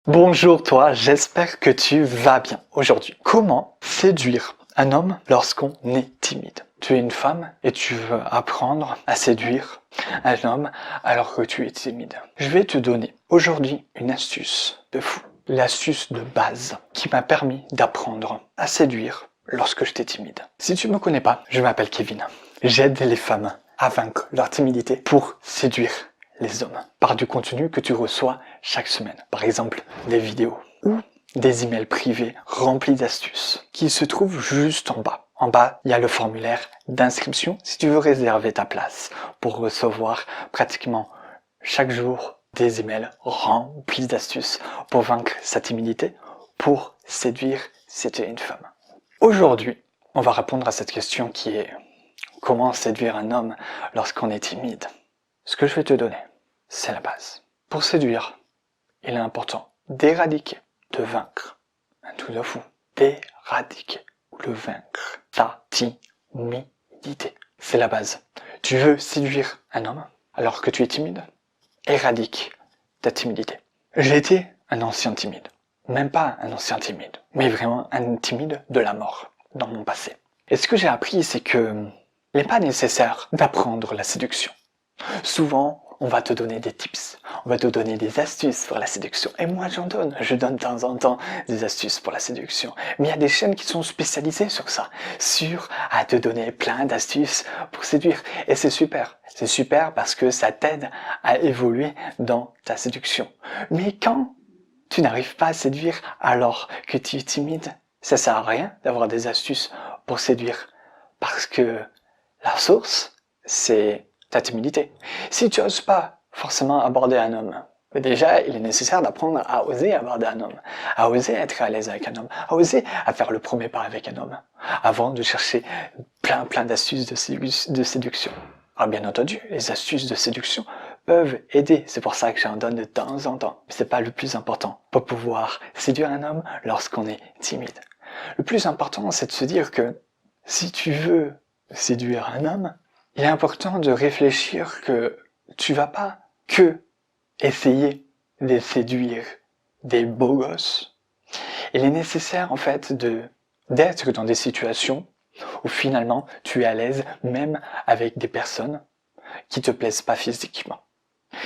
Bonjour toi, j'espère que tu vas bien. Aujourd'hui, comment séduire un homme lorsqu'on est timide? Tu es une femme et tu veux apprendre à séduire un homme alors que tu es timide. Je vais te donner aujourd'hui une astuce de fou. L'astuce de base qui m'a permis d'apprendre à séduire lorsque j'étais timide. Si tu ne me connais pas, je m'appelle Kevin. J'aide les femmes à vaincre leur timidité pour séduire les hommes par du contenu que tu reçois chaque semaine. Par exemple, des vidéos ou des emails privés remplis d'astuces qui se trouvent juste en bas. En bas, il y a le formulaire d'inscription si tu veux réserver ta place pour recevoir pratiquement chaque jour des emails remplis d'astuces pour vaincre sa timidité, pour séduire si tu es une femme. Aujourd'hui, on va répondre à cette question qui est comment séduire un homme lorsqu'on est timide. Ce que je vais te donner, c'est la base. Pour séduire, il est important d'éradiquer, de vaincre, un truc de fou, d'éradiquer ou de vaincre ta timidité. C'est la base. Tu veux séduire un homme alors que tu es timide? Éradique ta timidité. J'ai été un ancien timide. Même pas un ancien timide, mais vraiment un timide de la mort dans mon passé. Et ce que j'ai appris, c'est que il n'est pas nécessaire d'apprendre la séduction. Souvent, on va te donner des tips, on va te donner des astuces pour la séduction. Et moi, je donne de temps en temps des astuces pour la séduction. Mais il y a des chaînes qui sont spécialisées sur ça, à te donner plein d'astuces pour séduire. Et c'est super. C'est super parce que ça t'aide à évoluer dans ta séduction. Mais quand tu n'arrives pas à séduire alors que tu es timide, ça sert à rien d'avoir des astuces pour séduire. Parce que la source, c'est ta timidité. Si tu n'oses pas forcément aborder un homme, déjà, il est nécessaire d'apprendre à oser aborder un homme, à oser être à l'aise avec un homme, à oser à faire le premier pas avec un homme, avant de chercher plein d'astuces de séduction. Alors bien entendu, les astuces de séduction peuvent aider, c'est pour ça que j'en donne de temps en temps. Mais c'est pas le plus important pour pouvoir séduire un homme lorsqu'on est timide. Le plus important, c'est de se dire que si tu veux séduire un homme, il est important de réfléchir que tu vas pas que essayer de séduire des beaux gosses. Il est nécessaire en fait d'être dans des situations où finalement tu es à l'aise même avec des personnes qui te plaisent pas physiquement.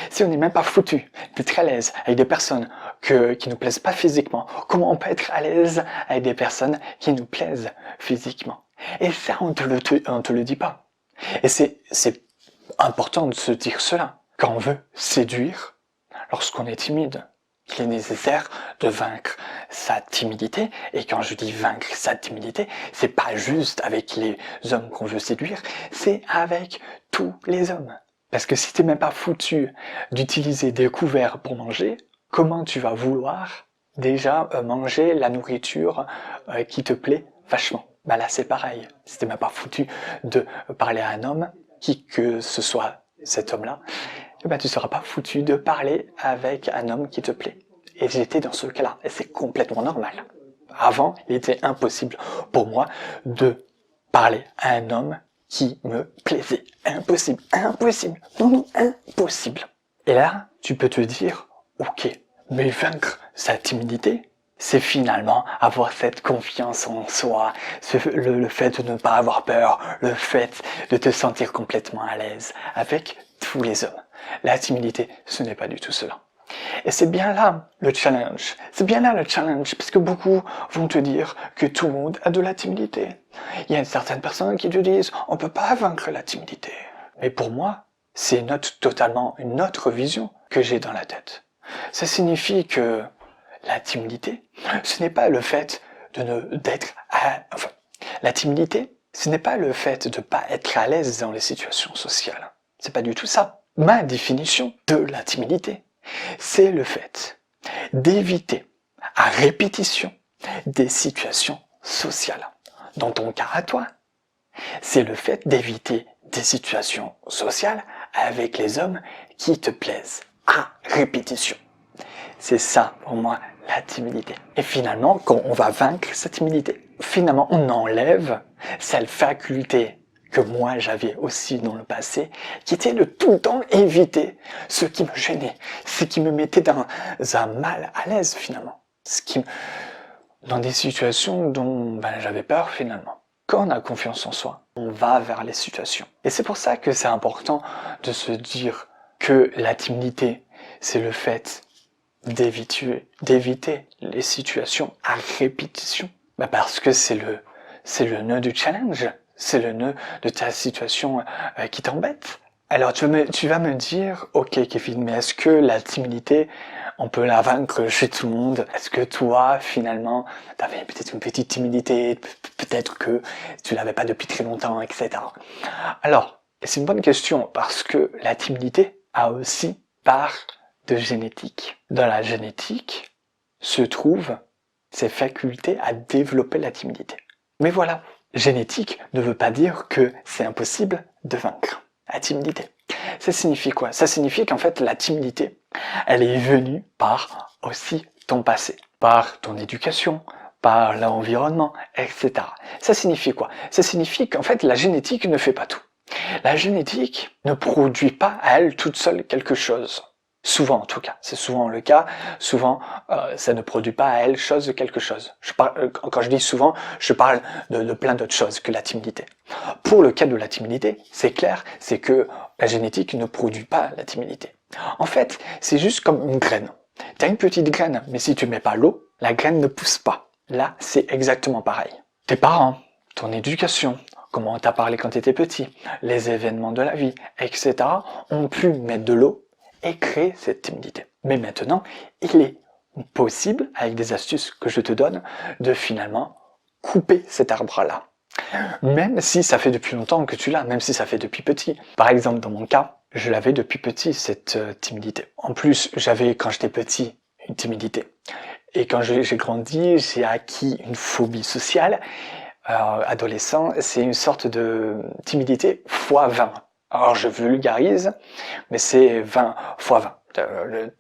Si on n'est même pas foutu d'être à l'aise avec des personnes qui nous plaisent pas physiquement, comment on peut être à l'aise avec des personnes qui nous plaisent physiquement? Et ça, on te le dit pas. Et c'est important de se dire cela. Quand on veut séduire, lorsqu'on est timide, il est nécessaire de vaincre sa timidité. Et quand je dis vaincre sa timidité, c'est pas juste avec les hommes qu'on veut séduire, c'est avec tous les hommes. Parce que si t'es même pas foutu d'utiliser des couverts pour manger, comment tu vas vouloir déjà manger la nourriture qui te plaît vachement? Bah là c'est pareil, si t'es même pas foutu de parler à un homme, qui que ce soit cet homme-là, eh ben tu seras pas foutu de parler avec un homme qui te plaît. Et j'étais dans ce cas-là, et c'est complètement normal. Avant, il était impossible pour moi de parler à un homme qui me plaisait. Impossible, non, impossible. Et là, tu peux te dire, ok, mais vaincre sa timidité, c'est finalement avoir cette confiance en soi, le fait de ne pas avoir peur, le fait de te sentir complètement à l'aise avec tous les hommes. La timidité, ce n'est pas du tout cela. Et c'est bien là le challenge. Parce que beaucoup vont te dire que tout le monde a de la timidité. Il y a certaines personnes qui te disent, on peut pas vaincre la timidité. Mais pour moi, c'est totalement une autre vision que j'ai dans la tête. Ça signifie que la timidité, ce n'est pas le fait la timidité, ce n'est pas le fait de pas être à l'aise dans les situations sociales. C'est pas du tout ça. Ma définition de la timidité, c'est le fait d'éviter à répétition des situations sociales. Dans ton cas à toi, c'est le fait d'éviter des situations sociales avec les hommes qui te plaisent à répétition. C'est ça pour moi la timidité. Et finalement, quand on va vaincre cette timidité, finalement on enlève cette faculté que moi j'avais aussi dans le passé, qui était de tout le temps éviter ce qui me gênait, ce qui me mettait dans un mal à l'aise finalement, dans des situations dont j'avais peur finalement. Quand on a confiance en soi, on va vers les situations. Et c'est pour ça que c'est important de se dire que la timidité, c'est le fait d'éviter les situations à répétition. Parce que c'est le nœud du challenge, c'est le nœud de ta situation qui t'embête. Alors tu vas me dire, ok Kevin, mais est-ce que la timidité, on peut la vaincre chez tout le monde? Est-ce que toi, finalement, tu avais peut-être une petite timidité, peut-être que tu l'avais pas depuis très longtemps, etc. Alors, c'est une bonne question parce que la timidité a aussi part de génétique. Dans la génétique se trouvent ces facultés à développer la timidité. Mais voilà, génétique ne veut pas dire que c'est impossible de vaincre la timidité. Ça signifie quoi? Ça signifie qu'en fait la timidité, elle est venue par aussi ton passé, par ton éducation, par l'environnement, etc. Ça signifie quoi? Ça signifie qu'en fait la génétique ne fait pas tout. La génétique ne produit pas à elle toute seule quelque chose. Souvent en tout cas, c'est souvent le cas, souvent ça ne produit pas à elle quelque chose. Quand je dis souvent, je parle de plein d'autres choses que la timidité. Pour le cas de la timidité, c'est clair, c'est que la génétique ne produit pas la timidité. En fait, c'est juste comme une graine. Tu as une petite graine, mais si tu mets pas l'eau, la graine ne pousse pas. Là, c'est exactement pareil. Tes parents, ton éducation, comment on t'a parlé quand tu étais petit, les événements de la vie, etc. ont pu mettre de l'eau et créer cette timidité. Mais maintenant, il est possible, avec des astuces que je te donne, de finalement couper cet arbre-là. Même si ça fait depuis longtemps que tu l'as, même si ça fait depuis petit. Par exemple, dans mon cas, je l'avais depuis petit, cette timidité. En plus, j'avais, quand j'étais petit, une timidité. Et quand j'ai grandi, j'ai acquis une phobie sociale. Adolescent, c'est une sorte de timidité x 20. Alors je vulgarise, mais c'est 20 fois 20.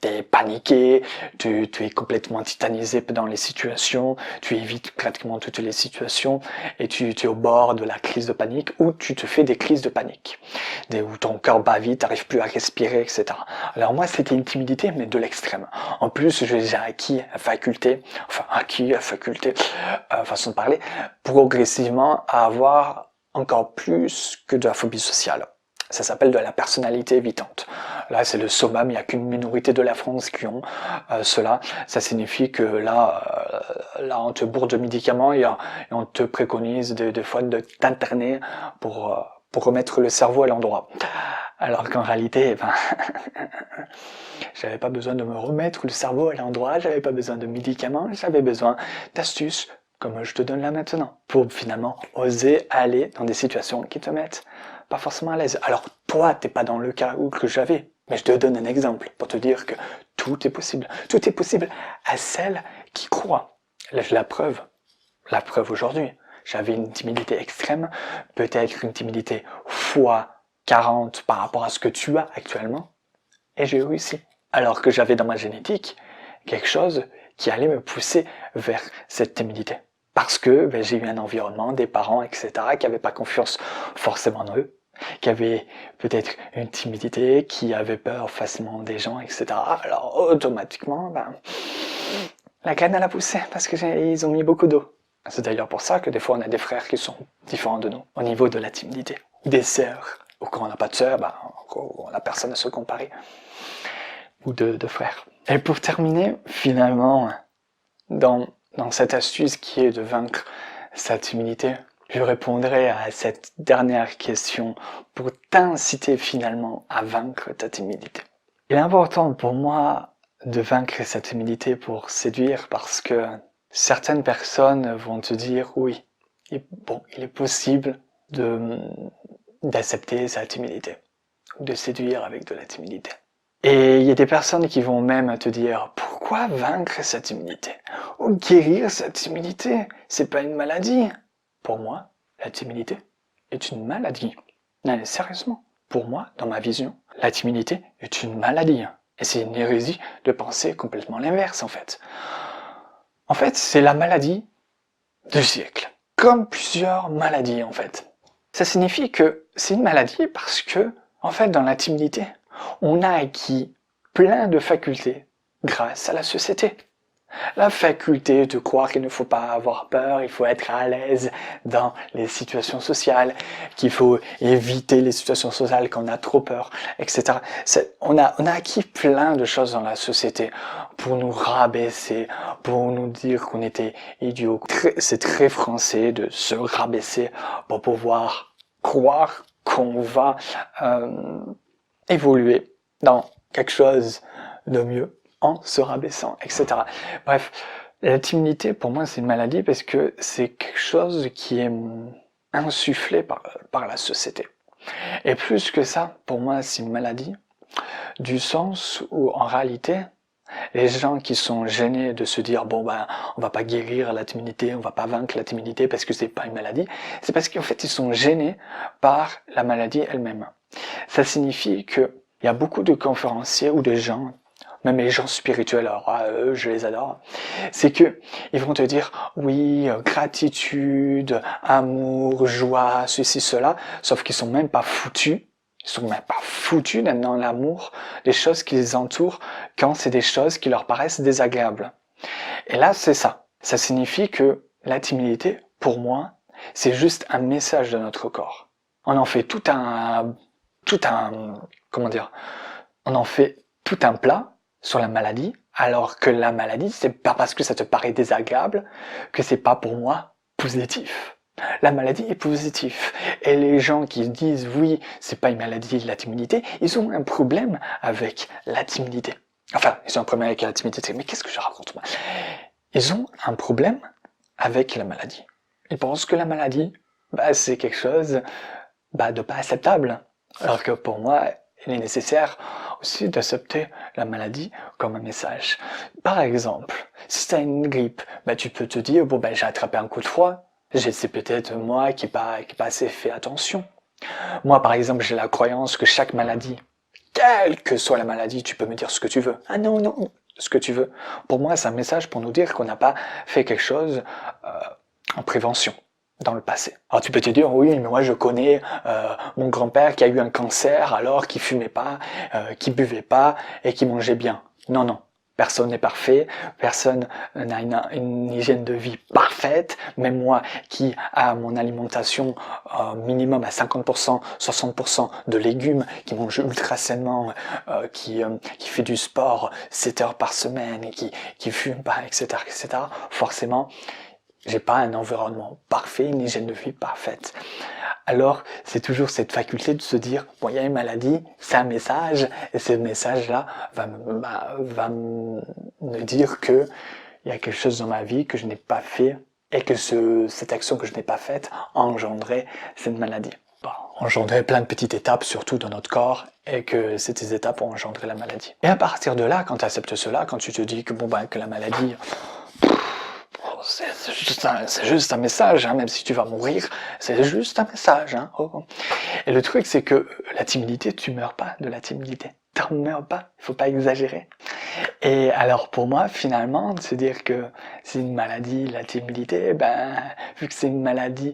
T'es paniqué, tu es complètement titanisé dans les situations, tu évites pratiquement toutes les situations et tu es au bord de la crise de panique ou tu te fais des crises de panique, où ton cœur bat vite, t'arrives plus à respirer, etc. Alors moi c'était une timidité mais de l'extrême. En plus j'ai acquis la faculté, façon de parler, progressivement à avoir encore plus que de la phobie sociale. Ça s'appelle de la personnalité évitante. Là, c'est le summum, il n'y a qu'une minorité de la France qui ont cela. Ça signifie que là, on te bourre de médicaments et on te préconise des fois de t'interner pour remettre le cerveau à l'endroit. Alors qu'en réalité, j'avais pas besoin de me remettre le cerveau à l'endroit, j'avais pas besoin de médicaments, j'avais besoin d'astuces, comme je te donne là maintenant, pour finalement oser aller dans des situations qui te mettent pas forcément à l'aise. Alors toi, t'es pas dans le cas où que j'avais, mais je te donne un exemple pour te dire que tout est possible. Tout est possible à celle qui croit. La preuve aujourd'hui. J'avais une timidité extrême, peut-être une timidité fois 40 par rapport à ce que tu as actuellement, et j'ai réussi. Alors que j'avais dans ma génétique quelque chose qui allait me pousser vers cette timidité. Parce que j'ai eu un environnement, des parents, etc., qui n'avaient pas confiance forcément en eux, qui avaient peut-être une timidité, qui avaient peur facilement des gens, etc. Alors automatiquement, la graine elle a poussé parce qu'ils ont mis beaucoup d'eau. C'est d'ailleurs pour ça que des fois on a des frères qui sont différents de nous au niveau de la timidité. Des sœurs, ou quand on n'a pas de sœurs, on n'a personne à se comparer. Ou de frères. Et pour terminer, finalement, dans cette astuce qui est de vaincre sa timidité, je répondrai à cette dernière question pour t'inciter finalement à vaincre ta timidité. Il est important pour moi de vaincre sa timidité pour séduire parce que certaines personnes vont te dire oui, il est possible d'accepter sa timidité ou de séduire avec de la timidité. Et il y a des personnes qui vont même te dire pourquoi vaincre sa timidité ou guérir sa timidité, c'est pas une maladie. Pour moi, la timidité est une maladie. Non, sérieusement, pour moi, dans ma vision, la timidité est une maladie. Et c'est une hérésie de penser complètement l'inverse en fait. En fait, c'est la maladie du siècle. Comme plusieurs maladies en fait. Ça signifie que c'est une maladie parce que, en fait, dans la timidité, on a acquis plein de facultés grâce à la société. La faculté de croire qu'il ne faut pas avoir peur, il faut être à l'aise dans les situations sociales, qu'il faut éviter les situations sociales quand on a trop peur, etc. On a acquis plein de choses dans la société pour nous rabaisser, pour nous dire qu'on était idiots. C'est très français de se rabaisser pour pouvoir croire qu'on va évoluer dans quelque chose de mieux en se rabaissant, etc. Bref, la timidité, pour moi, c'est une maladie parce que c'est quelque chose qui est insufflé par la société. Et plus que ça, pour moi, c'est une maladie du sens où, en réalité, les gens qui sont gênés de se dire bon ben on va pas guérir la timidité, on va pas vaincre la timidité parce que c'est pas une maladie, c'est parce qu'en fait ils sont gênés par la maladie elle-même. Ça signifie que il y a beaucoup de conférenciers ou de gens, même les gens spirituels, alors eux, je les adore, c'est que ils vont te dire oui, gratitude, amour, joie, ceci, cela, sauf qu'ils sont même pas foutus. Ils sont même pas foutus d'être dans l'amour des choses qui les entourent quand c'est des choses qui leur paraissent désagréables. Et là, c'est ça. Ça signifie que la timidité, pour moi, c'est juste un message de notre corps. On en fait on en fait tout un plat sur la maladie, alors que la maladie, c'est pas parce que ça te paraît désagréable que c'est pas pour moi positif. La maladie est positive. Et les gens qui disent oui, c'est pas une maladie, la timidité, ils ont un problème avec la timidité. Enfin, ils ont un problème avec la timidité. Mais qu'est-ce que je raconte moi? Ils ont un problème avec la maladie. Ils pensent que la maladie, c'est quelque chose de pas acceptable. Alors que pour moi, il est nécessaire aussi d'accepter la maladie comme un message. Par exemple, si tu as une grippe, tu peux te dire, j'ai attrapé un coup de froid, c'est peut-être moi qui n'ai pas assez fait attention. Moi, par exemple, j'ai la croyance que chaque maladie, quelle que soit la maladie, tu peux me dire ce que tu veux. Ah non, non, ce que tu veux. Pour moi, c'est un message pour nous dire qu'on n'a pas fait quelque chose en prévention dans le passé. Alors tu peux te dire, oui, mais moi je connais mon grand-père qui a eu un cancer alors qu'il fumait pas, qui buvait pas et qui mangeait bien. Non, non. Personne n'est parfait, personne n'a une hygiène de vie parfaite, même moi qui a mon alimentation minimum à 50%, 60% de légumes, qui mange ultra sainement, qui fait du sport 7 heures par semaine, et qui fume pas, etc., etc., forcément, j'ai pas un environnement parfait, une hygiène de vie parfaite. Alors, c'est toujours cette faculté de se dire, il y a une maladie, c'est un message, et ce message-là va me dire que il y a quelque chose dans ma vie que je n'ai pas fait, et que cette action que je n'ai pas faite engendrait cette maladie. Engendrer plein de petites étapes, surtout dans notre corps, et que ces étapes ont engendré la maladie. Et à partir de là, quand tu acceptes cela, quand tu te dis que que la maladie, c'est juste un message, même si tu vas mourir, c'est juste un message. Et le truc, c'est que la timidité, tu meurs pas de la timidité. T'en meurs pas, il faut pas exagérer. Et alors pour moi, finalement, de se dire que c'est une maladie, la timidité, vu que c'est une maladie,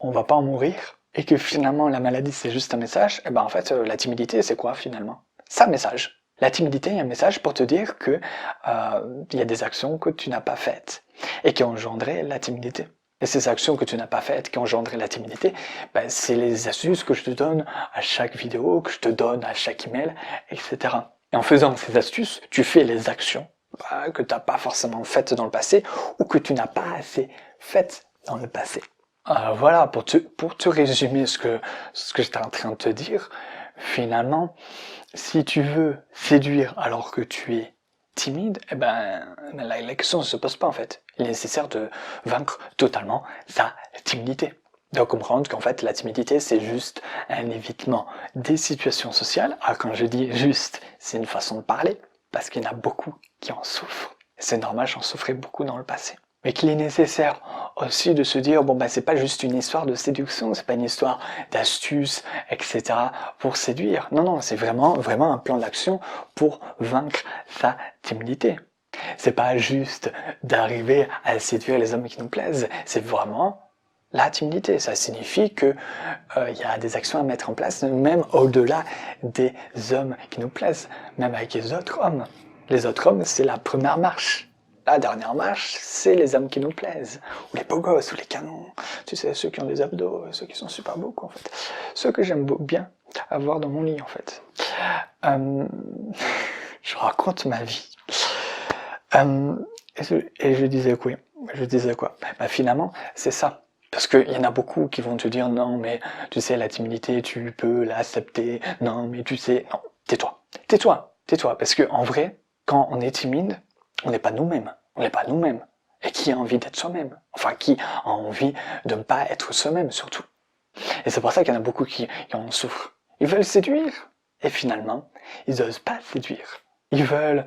on va pas en mourir, et que finalement la maladie c'est juste un message, en fait la timidité c'est quoi finalement? C'est un message. La timidité est un message pour te dire que il y a des actions que tu n'as pas faites et qui ont engendré la timidité. Et ces actions que tu n'as pas faites, qui ont engendré la timidité, c'est les astuces que je te donne à chaque vidéo, que je te donne à chaque email, etc. Et en faisant ces astuces, tu fais les actions que tu n'as pas forcément faites dans le passé ou que tu n'as pas assez faites dans le passé. Voilà, pour te résumer ce que j'étais en train de te dire, finalement, si tu veux séduire alors que tu es timide, la question ne se pose pas en fait. Il est nécessaire de vaincre totalement sa timidité. De comprendre qu'en fait la timidité c'est juste un évitement des situations sociales. Alors quand je dis juste, c'est une façon de parler, parce qu'il y en a beaucoup qui en souffrent. C'est normal, j'en souffrais beaucoup dans le passé. Mais qu'il est nécessaire aussi de se dire, c'est pas juste une histoire de séduction, c'est pas une histoire d'astuces, etc. pour séduire. Non, non, c'est vraiment un plan d'action pour vaincre sa timidité. C'est pas juste d'arriver à séduire les hommes qui nous plaisent, c'est vraiment la timidité. Ça signifie que y a des actions à mettre en place, même au-delà des hommes qui nous plaisent, même avec les autres hommes. Les autres hommes, c'est la première marche. La dernière marche, c'est les hommes qui nous plaisent, ou les beaux gosses, ou les canons. Tu sais, ceux qui ont des abdos, ceux qui sont super beaux, en fait. Ceux que j'aime bien avoir dans mon lit, en fait. Je raconte ma vie. Et je disais quoi? Finalement, c'est ça. Parce qu'il y en a beaucoup qui vont te dire non, mais tu sais, la timidité, tu peux l'accepter. Non, mais tu sais, non, tais-toi. Tais-toi, tais-toi. Parce que en vrai, quand on est timide, on n'est pas nous-mêmes. On n'est pas nous-mêmes. Et qui a envie d'être soi-même? Enfin, qui a envie de ne pas être soi-même, surtout. Et c'est pour ça qu'il y en a beaucoup qui en souffrent. Ils veulent séduire. Et finalement, ils n'osent pas séduire. Ils veulent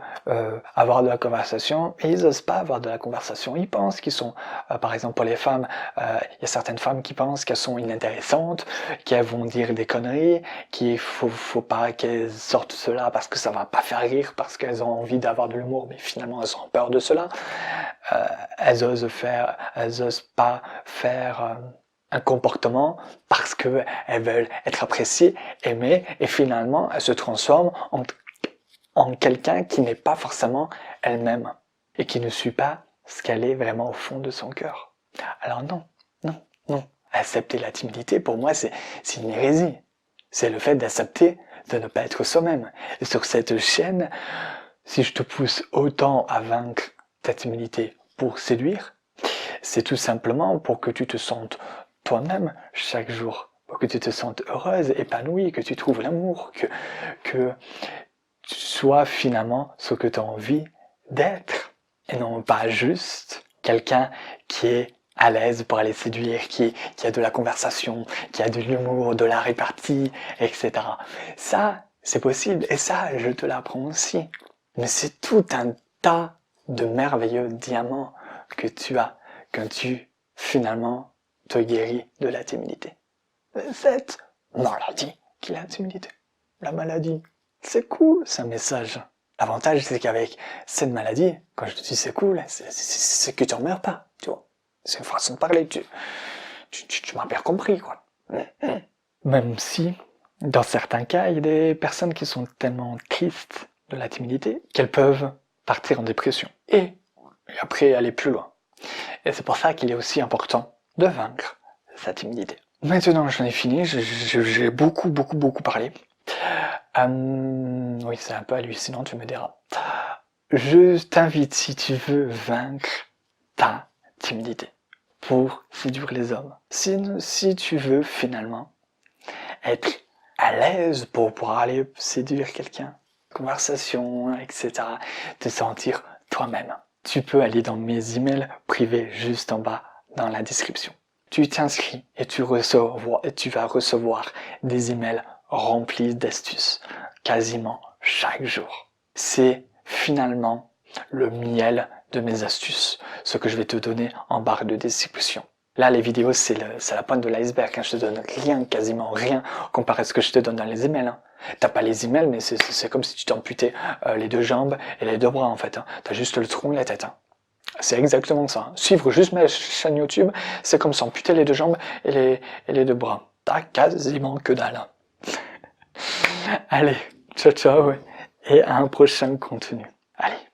avoir de la conversation et ils n'osent pas avoir de la conversation. Ils pensent qu'ils sont, par exemple pour les femmes, il y a certaines femmes qui pensent qu'elles sont inintéressantes, qu'elles vont dire des conneries, qu'il faut pas qu'elles sortent cela parce que ça va pas faire rire, parce qu'elles ont envie d'avoir de l'humour, mais finalement elles ont peur de cela. Elles osent pas faire un comportement parce que elles veulent être appréciées, aimées, et finalement elles se transforment en quelqu'un qui n'est pas forcément elle-même et qui ne suit pas ce qu'elle est vraiment au fond de son cœur. Alors non, non, non. Accepter la timidité, pour moi, c'est une hérésie. C'est le fait d'accepter de ne pas être soi-même. Et sur cette chaîne, si je te pousse autant à vaincre ta timidité pour séduire, c'est tout simplement pour que tu te sentes toi-même chaque jour, pour que tu te sentes heureuse, épanouie, que tu trouves l'amour, que tu sois finalement ce que tu as envie d'être, et non pas juste quelqu'un qui est à l'aise pour aller séduire, qui a de la conversation, qui a de l'humour, de la répartie, etc. Ça, c'est possible, et ça, je te l'apprends aussi. Mais c'est tout un tas de merveilleux diamants que tu as quand tu, finalement, te guéris de la timidité. Cette maladie qui est la timidité. La maladie. C'est cool, ce message. L'avantage, c'est qu'avec cette maladie, quand je te dis c'est cool, c'est que tu en meurs pas, tu vois. C'est une façon de parler, tu m'as bien compris, quoi. Même si, dans certains cas, il y a des personnes qui sont tellement tristes de la timidité qu'elles peuvent partir en dépression. Et après aller plus loin. Et c'est pour ça qu'il est aussi important de vaincre sa timidité. Maintenant, j'en ai fini, j'ai beaucoup parlé. Oui, c'est un peu hallucinant, tu me diras. Je t'invite, si tu veux vaincre ta timidité pour séduire les hommes, si tu veux finalement être à l'aise pour pouvoir aller séduire quelqu'un, conversation, etc., te sentir toi-même, tu peux aller dans mes emails privés juste en bas dans la description. Tu t'inscris et tu vas recevoir des emails remplis d'astuces quasiment chaque jour. C'est finalement le miel de mes astuces, ce que je vais te donner en barre de description. Là, les vidéos, c'est la pointe de l'iceberg. Je te donne rien, quasiment rien, comparé à ce que je te donne dans les emails. T'as pas les emails, mais c'est comme si tu t'amputais les deux jambes et les deux bras, en fait. T'as juste le tronc et la tête. C'est exactement ça. Suivre juste ma chaîne YouTube, c'est comme s'amputer les deux jambes et les deux bras. T'as quasiment que dalle. Allez, ciao ciao et à un prochain contenu. Allez.